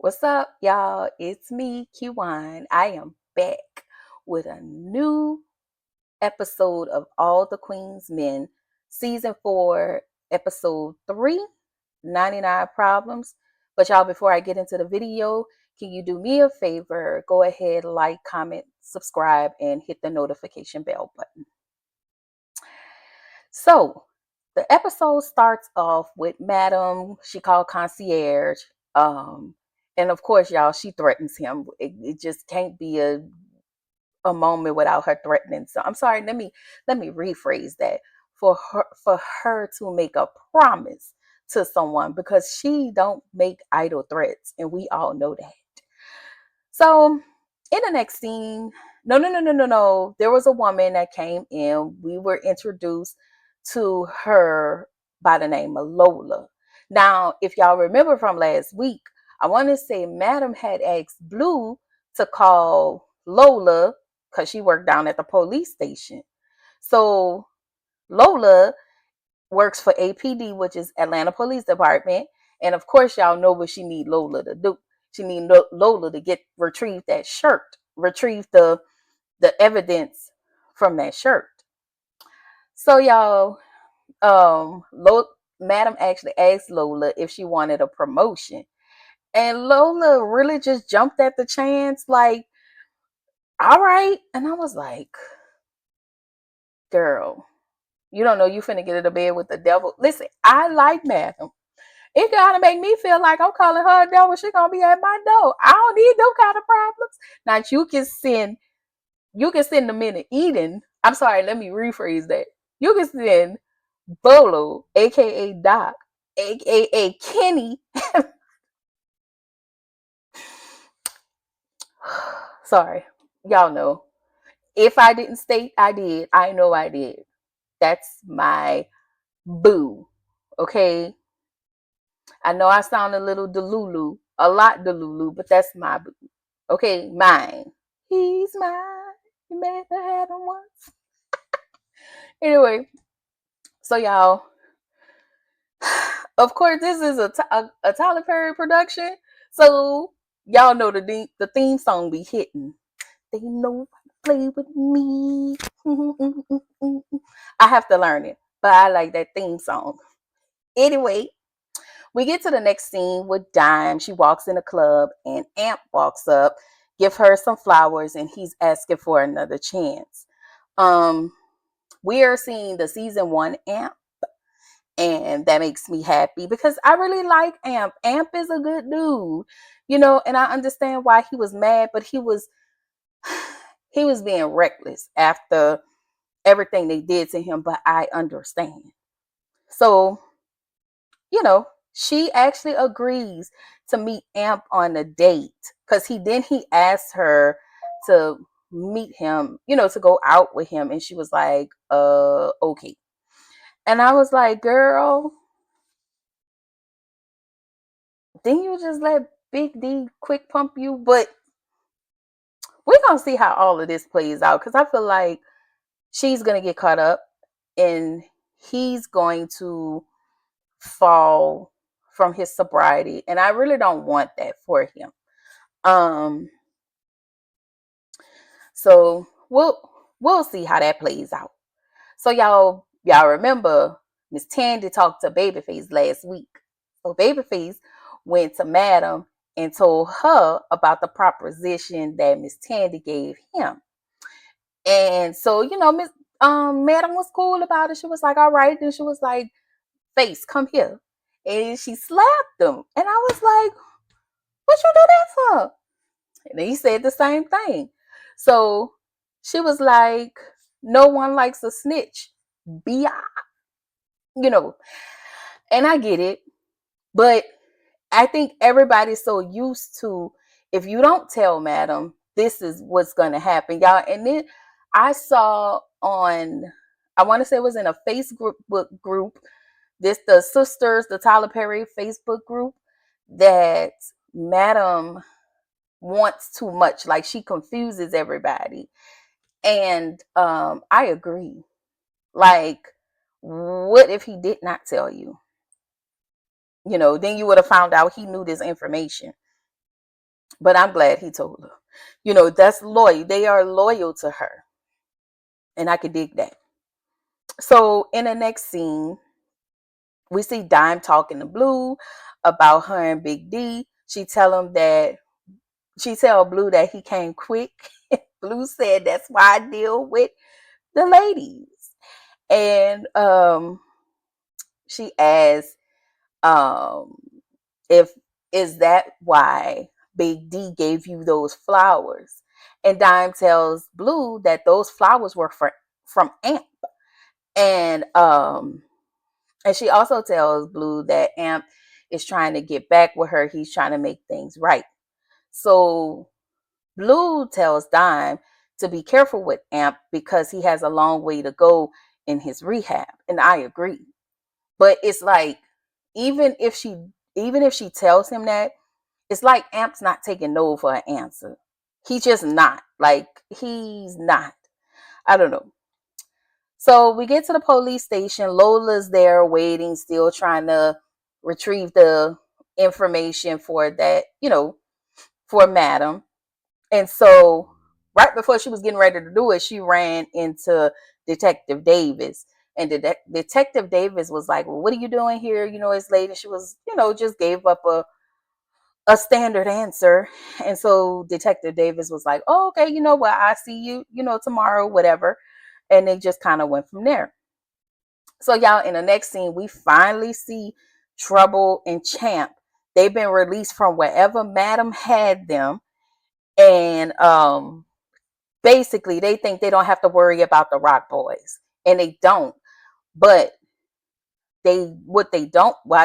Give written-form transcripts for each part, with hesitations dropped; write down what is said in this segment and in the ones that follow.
What's up, y'all? It's me, Q1. I am back with a new episode of All the Queen's Men, Season 4, Episode 3, 99 Problems. But y'all, before I get into the video, can you do me a favor? Go ahead, like, comment, subscribe, and hit the notification bell button. So, the episode starts off with Madam, she called concierge. Um, and of course, y'all, she threatens him. It just can't be a moment without her threatening. So I'm sorry, let me rephrase that. For her to make a promise to someone, because she don't make idle threats, and we all know that. So in the next scene, no. There was a woman that came in. We were introduced to her by the name of Lola. Now, if y'all remember from last week, I want to say Madam had asked Blue to call Lola because she worked down at the police station. So Lola works for APD, which is Atlanta Police Department. And of course, y'all know what she need Lola to do. She need Lola to retrieve that shirt, retrieve the evidence from that shirt. So y'all, Madam actually asked Lola if she wanted a promotion, and Lola really just jumped at the chance, like, all right. And I was like, girl, you don't know you finna get into bed with the devil. Listen, I like Madam. It gotta make me feel like I'm calling her a devil. She gonna be at my door. I don't need no kind of problems. Now you can send the men to Eden. I'm sorry, let me rephrase that. You can send Bolo, aka Doc, aka Kenny. Sorry. Y'all know. If I didn't state I did, I know I did. That's my boo. Okay. I know I sound a little delulu, a lot delulu, but that's my boo. Okay, mine. He's mine. You may have had him once. Anyway, so y'all, of course, this is a Tyler Perry production. So y'all know the theme song be hitting. They know how to play with me. I have to learn it, but I like that theme song. Anyway, we get to the next scene with Dime. She walks in a club, and Amp walks up, give her some flowers, and he's asking for another chance. Um, we are seeing the season 1 Amp, and that makes me happy because I really like Amp. Amp is a good dude, and I understand why he was mad, but he was being reckless after everything they did to him, but I understand. So, she actually agrees to meet Amp on a date because he asked her to meet him, to go out with him, and she was like, okay. And I was like, girl, didn't you just let Big D quick pump you? But we're gonna see how all of this plays out, because I feel like she's gonna get caught up and he's going to fall from his sobriety, and I really don't want that for him. um so we'll see how that plays out. So y'all remember Miss Tandy talked to Babyface last week. So Babyface went to Madam and told her about the proposition that Miss Tandy gave him. And so, Miss Madam was cool about it. She was like, all right. Then she was like, Face, come here. And she slapped him. And I was like, what you do that for? And he said the same thing. So she was like, no one likes a snitch. Be, you know, and I get it. But I think everybody's so used to, if you don't tell Madam, this is what's going to happen, y'all. And then I saw on, I want to say it was in a Facebook group, the sisters, the Tyler Perry Facebook group, that Madam wants too much. Like, she confuses everybody. And I agree. Like, what if he did not tell you? Then you would have found out he knew this information. But I'm glad he told her. You know, that's loyal. They are loyal to her. And I could dig that. So in the next scene, we see Dime talking to Blue about her and Big D. She tell Blue that he came quick. Blue said that's why I deal with the ladies. And she asked, um, if is that why Big D gave you those flowers? And Dime tells Blue that those flowers were from Amp. And and she also tells Blue that Amp is trying to get back with her. He's trying to make things right. So Blue tells Dime to be careful with Amp because he has a long way to go in his rehab. And I agree. But it's like, even if she tells him that, it's like Amp's not taking no for an answer. He's just not. Like, he's not. I don't know. So we get to the police station. Lola's there waiting, still trying to retrieve the information for that, for Madam. And so right before she was getting ready to do it, she ran into Detective Davis. And Detective Davis was like, well, what are you doing here? It's late. And she was, just gave up a standard answer. And so Detective Davis was like, oh, okay, well, I see you, tomorrow, whatever. And they just kind of went from there. So y'all, in the next scene, we finally see Trouble and Champ. They've been released from wherever Madam had them. And basically they think they don't have to worry about the Rock Boys. And they don't. But I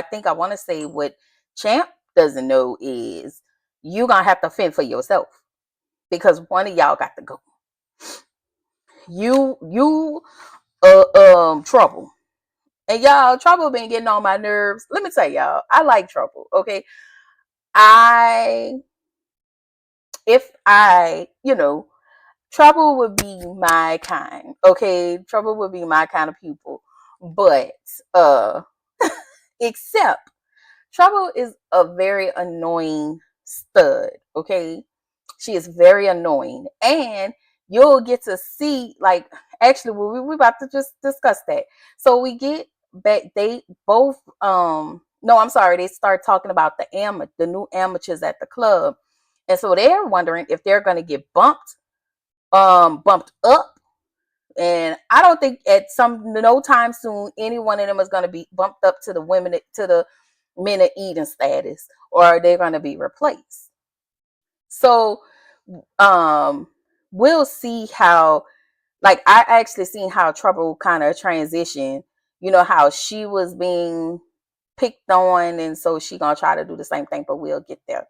think I want to say what Champ doesn't know is you're gonna have to fend for yourself, because one of y'all got to go. You Trouble. And y'all, Trouble been getting on my nerves. Let me tell y'all, I like Trouble. Okay. I if I, Trouble would be my kind. Okay. Trouble would be my kind of people. But except Trouble is a very annoying stud. Okay. She is very annoying. And you'll get to see, like, actually, we're about to just discuss that. So we get back, they both, no, I'm sorry, they start talking about the new amateurs at the club. And so they're wondering if they're going to get bumped up. And I don't think no time soon any one of them is going to be bumped up to the men of Eden status, or they're going to be replaced. So we'll see how, like, I actually seen how Trouble kind of transition, how she was being picked on, and so she gonna try to do the same thing, but we'll get there.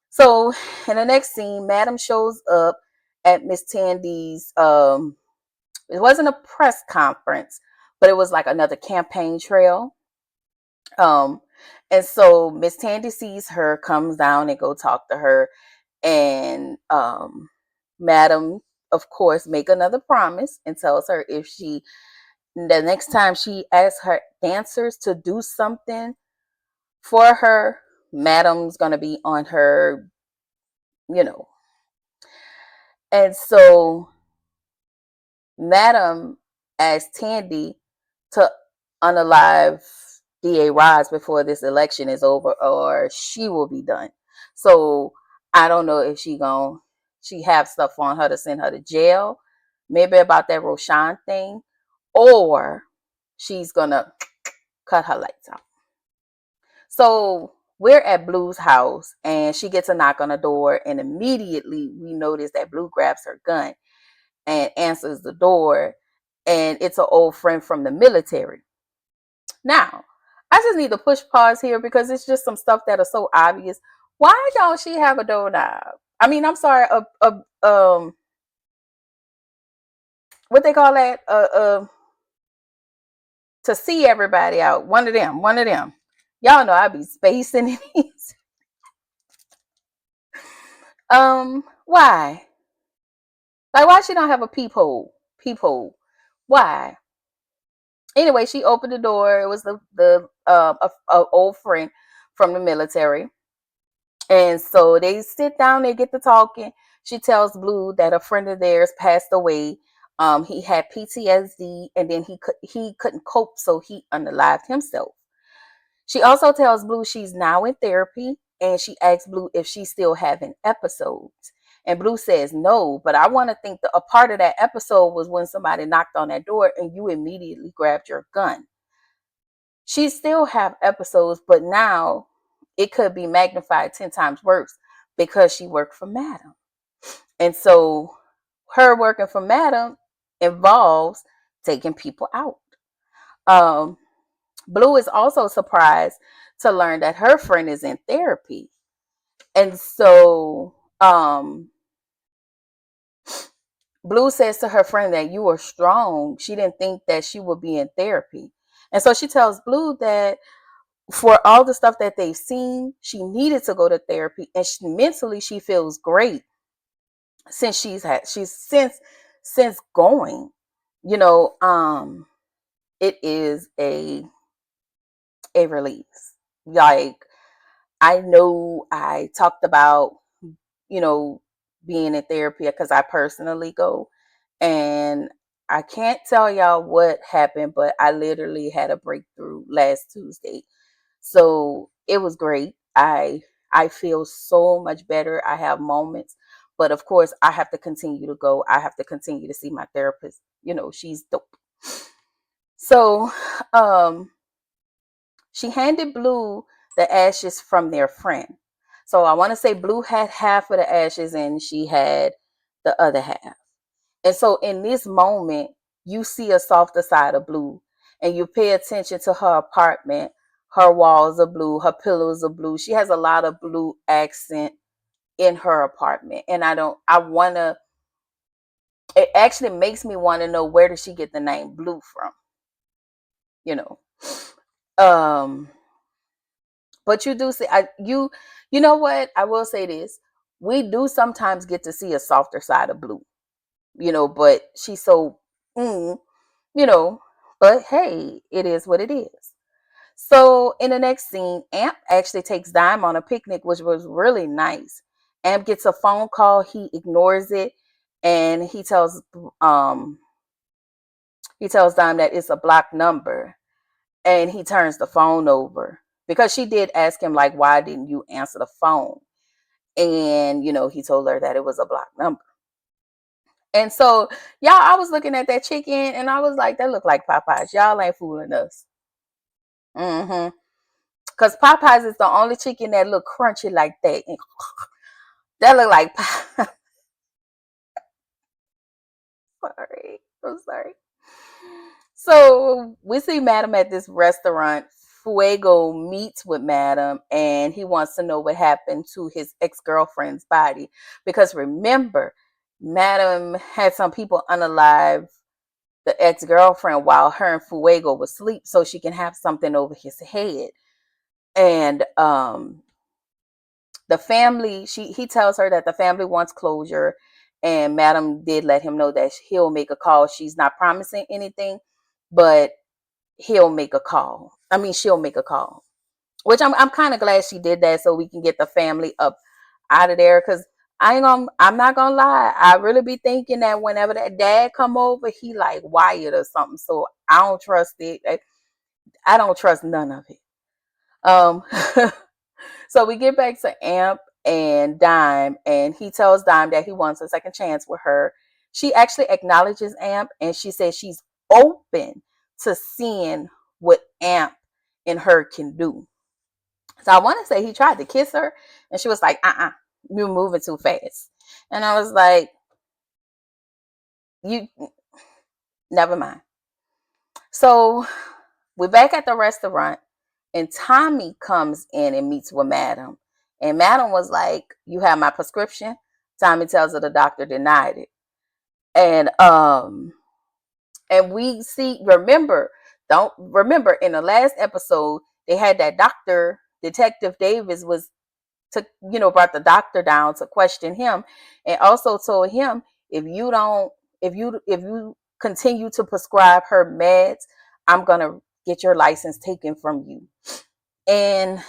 So in the next scene, Madam shows up at Miss Tandy's, it wasn't a press conference, but it was like another campaign trail. um and so Miss Tandy sees her, comes down and go talk to her. And Madam, of course, make another promise and tells her if the next time she asks her dancers to do something for her, Madam's gonna be on her, you know. And so Madam asked Tandy to unalive DA Rods before this election is over, or she will be done. So I don't know if she have stuff on her to send her to jail, maybe about that Roshan thing, or she's gonna cut her lights out. So we're at Blue's house, and she gets a knock on the door, and immediately we notice that Blue grabs her gun and answers the door, and it's an old friend from the military. Now, I just need to push pause here because it's just some stuff that are so obvious. Why don't she have a doorknob? I mean, I'm sorry, what they call that? To see everybody out. One of them. Y'all know I be spacing these. Why? Like, why she don't have a peephole? Peephole. Why? Anyway, she opened the door. It was the old friend from the military. And so they sit down, they get to talking. She tells Blue that a friend of theirs passed away. He had PTSD, and then he couldn't cope, so he unalived himself. She also tells Blue she's now in therapy, and she asks Blue if she's still having episodes. And Blue says no, but I want to think that a part of that episode was when somebody knocked on that door and you immediately grabbed your gun. She still have episodes, but now it could be magnified 10 times worse because she worked for Madam. And so her working for Madam involves taking people out. Um, Blue is also surprised to learn that her friend is in therapy. And so Blue says to her friend that you are strong. She didn't think that she would be in therapy. And so she tells Blue that for all the stuff that they've seen, she needed to go to therapy, and mentally she feels great since she's since going. You know, it is a release. Like, I know I talked about, you know, being in therapy because I personally go, and I can't tell y'all what happened, but I literally had a breakthrough last Tuesday. So it was great. I feel so much better. I have moments, but of course I have to continue to go. I have to continue to see my therapist. You know, she's dope. So she handed Blue the ashes from their friend. So I want to say Blue had half of the ashes and she had the other half. And so in this moment, you see a softer side of Blue, and you pay attention to her apartment. Her walls are blue, her pillows are blue. She has a lot of blue accent in her apartment. And it actually makes me want to know, where did she get the name Blue from? You know. Um, but you do see, you know what? I will say this. We do sometimes get to see a softer side of Blue, but she's so, you know, but hey, it is what it is. So in the next scene, Amp actually takes Dime on a picnic, which was really nice. Amp gets a phone call, he ignores it, and he tells Dime that it's a blocked number, and he turns the phone over because she did ask him, like, why didn't you answer the phone? And he told her that it was a blocked number. And so, y'all, I was looking at that chicken and I was like, that looked like Popeyes. Y'all ain't fooling us. Mm-hmm. Because Popeyes is the only chicken that look crunchy like that. And that look like sorry. I'm sorry. So we see Madam at this restaurant. Fuego meets with Madam and he wants to know what happened to his ex-girlfriend's body. Because remember, Madam had some people unalive the ex-girlfriend while her and Fuego was asleep so she can have something over his head. And the family, he tells her that the family wants closure, and Madam did let him know that he'll make a call. She's not promising anything, but he'll make a call. I mean, she'll make a call, which I'm kind of glad she did that so we can get the family up out of there. Because I'm not gonna lie, I really be thinking that whenever that dad come over, he like wired or something. So I don't trust it. I don't trust none of it. Um, so we get back to Amp and Dime, and he tells Dime that he wants a second chance with her. She actually acknowledges Amp, and she says she's open to seeing what Amp and her can do. So I want to say he tried to kiss her, and she was like, you're moving too fast. And I was like, you, never mind. So we're back at the restaurant, and Tommy comes in and meets with Madam. And Madam was like, you have my prescription? Tommy tells her the doctor denied it. And we see, don't remember in the last episode, they had that doctor, Detective Davis was brought the doctor down to question him, and also told him, if you continue to prescribe her meds, I'm gonna get your license taken from you. And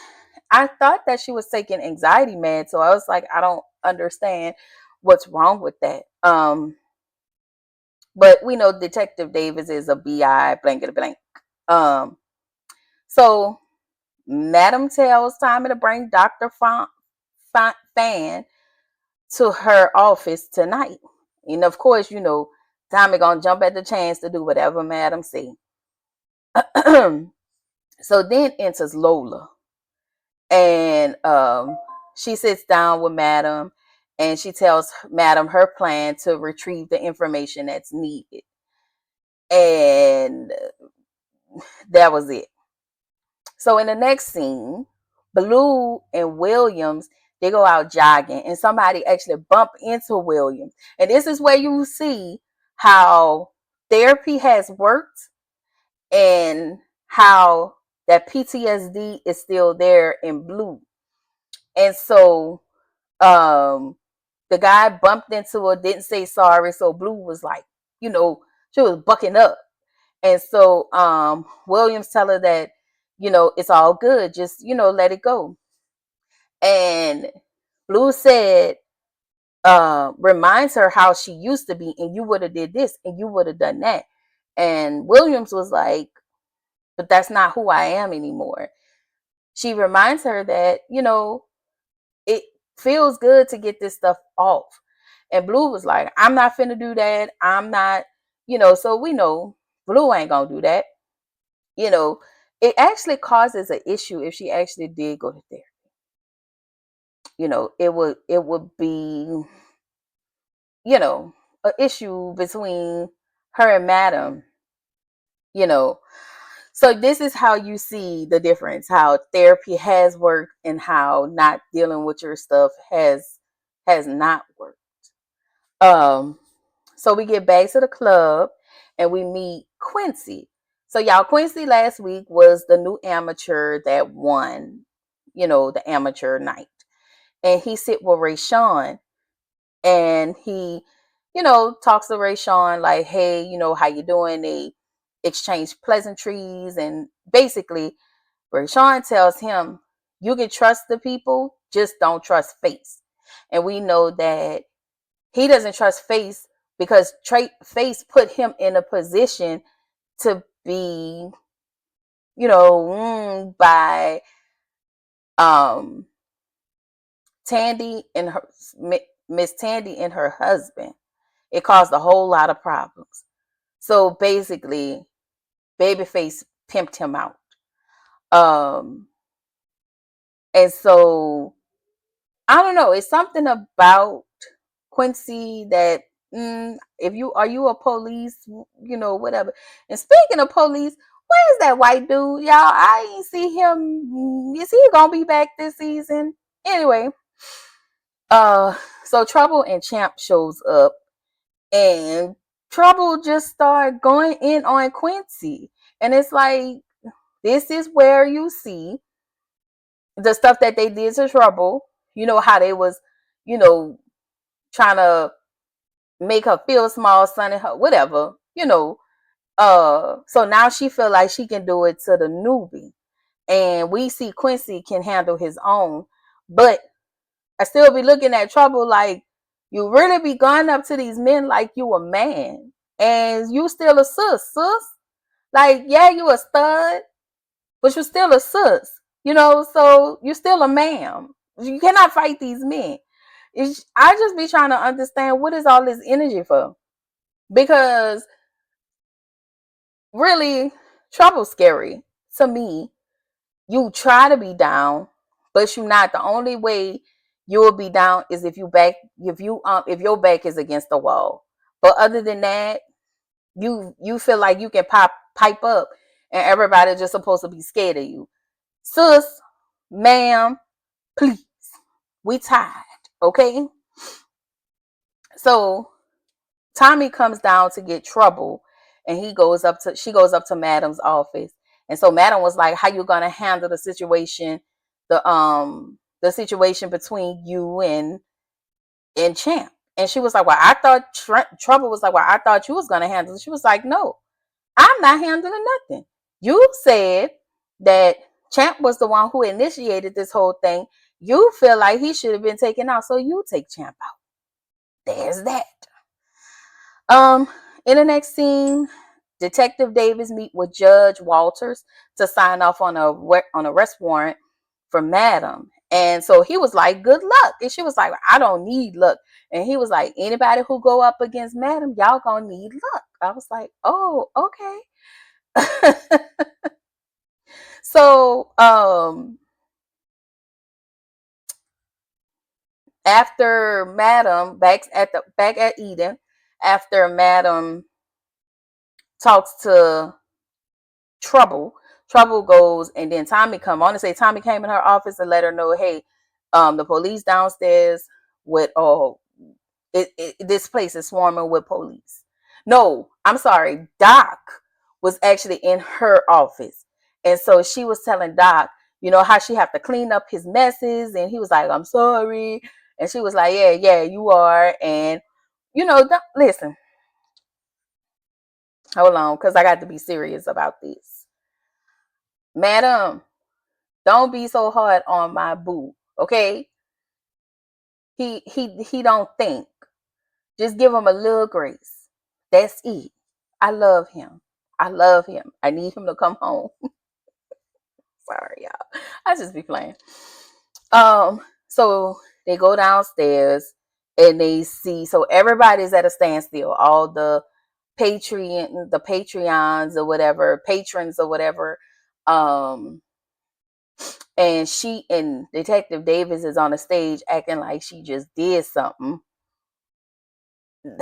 I thought that she was taking anxiety meds, so I was like, I don't understand what's wrong with that. But we know Detective Davis is a BI blanket blank. Um, so Madam tells Tommy to bring Dr. Fan to her office tonight. And of course, Tommy gonna jump at the chance to do whatever Madam say. So then enters Lola. And she sits down with Madam and she tells Madam her plan to retrieve the information that's needed. And that was it. So in the next scene, Blue and Williams, they go out jogging and somebody actually bump into Williams. And this is where you see how therapy has worked and how that PTSD is still there in Blue. And so the guy bumped into her, didn't say sorry. So Blue was like, she was bucking up. And so Williams tell her that, it's all good. Just, let it go. And Blue said, reminds her how she used to be, and you would have did this and you would have done that. And Williams was like, but that's not who I am anymore. She reminds her that, it feels good to get this stuff off. And Blue was like, I'm not finna do that. I'm not, so we know Blue ain't gonna do that. It actually causes an issue if she actually did go to therapy. It would be, an issue between her and Madam, you know. So this is how you see the difference, how therapy has worked and how not dealing with your stuff has not worked. So we get back to the club and we meet Quincy. So y'all, Quincy last week was the new amateur that won, the amateur night. And he sit with Rayshawn and he, talks to Rayshawn like, hey, how you doing? They exchange pleasantries and basically Rayshawn tells him, you can trust the people, just don't trust Face. And we know that he doesn't trust Face because Face put him in a position to be, by Tandy and her Miss Tandy and her husband. It caused a whole lot of problems. So basically, Babyface pimped him out. And so I don't know. It's something about Quincy that if you a police, whatever. And speaking of police, where's that white dude, y'all? I ain't see him. Is he gonna be back this season? Anyway, so Trouble and Champ shows up, and Trouble just started going in on Quincy, and it's like this is where you see the stuff that they did to Trouble. You know how they was, trying to make her feel small, sunning her, whatever, So now she feel like she can do it to the newbie. And we see Quincy can handle his own. But I still be looking at Trouble like, you really be going up to these men like you a man. And you still a sus. Like, yeah, you a stud, but you still a sus. So you still a ma'am. You cannot fight these men. I just be trying to understand what is all this energy for. Because really, Trouble's scary to me. You try to be down, but you're not. The only way you will be down is if if your back is against the wall. But other than that, you feel like you can pipe up and everybody's just supposed to be scared of you. Sis, ma'am, please. We tired, okay? So Tommy comes down to get Trouble and she goes up to Madam's office. And so Madam was like, how you gonna handle the situation, the situation between you and Champ? And she was like, well, I thought Trouble was like, well, I thought you was gonna handle it. She was like, no, I'm not handling nothing. You said that Champ was the one who initiated this whole thing. You feel like he should have been taken out, so you take Champ out. There's that. In the next scene, Detective Davis meet with Judge Walters to sign off on a arrest warrant for Madam. And so he was like, good luck. And she was like, I don't need luck. And he was like, anybody who go up against Madam, y'all gonna need luck. I was like, oh, okay. So after Madam back at Eden, after Madam talks to Trouble goes, and then Tommy come on and say Tommy came in her office and let her know, hey, the police downstairs with this place is swarming with police. No, I'm sorry, Doc was actually in her office, and so she was telling Doc, you know, how she have to clean up his messes, and he was like, I'm sorry, and she was like, yeah, you are, and you know, listen, hold on, because I got to be serious about this, Madam. Don't be so hard on my boo, okay? He don't think. Just give him a little grace. That's it. I love him. I love him. I need him to come home. Sorry, y'all. I just be playing. So they go downstairs and they see, so everybody's at a standstill. All the Patreons or whatever, patrons or whatever. And she and Detective Davis is on the stage acting like she just did something.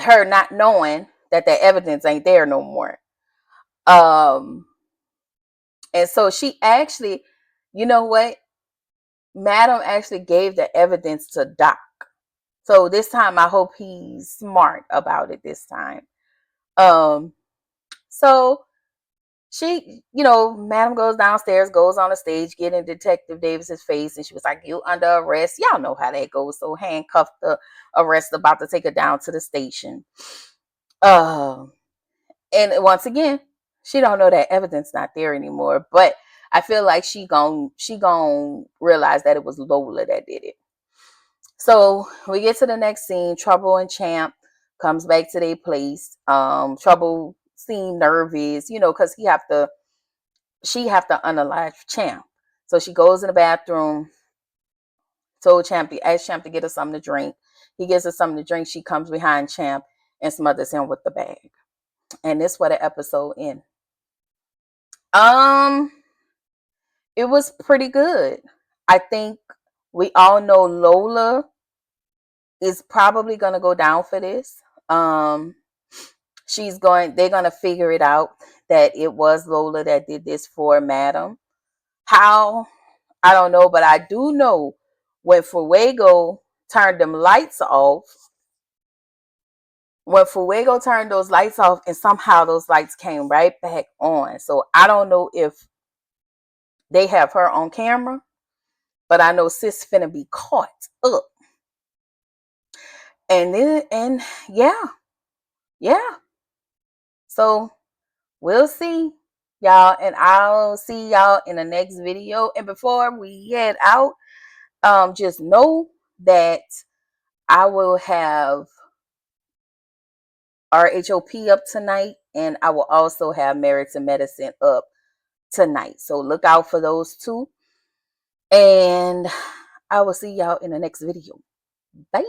Her not knowing that the evidence ain't there no more. And so she actually, you know what? Madam actually gave the evidence to Doc. So this time I hope he's smart about it this time. So she, you know, Madam goes downstairs, goes on the stage, get in Detective Davis's face, and she was like, you under arrest. Y'all know how that goes. So handcuffed the arrest, about to take her down to the station. And once again, she don't know that evidence not there anymore. But I feel like she gon' realize that it was Lola that did it. So we get to the next scene. Trouble and Champ comes back to their place. Trouble seemed nervous, you know, because she have to unalive Champ. So she goes in the bathroom, told Champ, asked Champ to get her something to drink. He gives her something to drink. She comes behind Champ and smothers him with the bag. And this what the episode ends. It was pretty good. I think we all know Lola is probably gonna go down for this. They're gonna figure it out that it was Lola that did this for Madam. How? I don't know, but I do know when Fuego turned them lights off, those lights off, and somehow those lights came right back on. So I don't know if they have her on camera, but I know sis finna be caught up. And yeah. So we'll see y'all, and I'll see y'all in the next video. And before we head out, just know that I will have RHOP up tonight, and I will also have Married to Medicine up tonight. So look out for those two. And I will see y'all in the next video. Bye.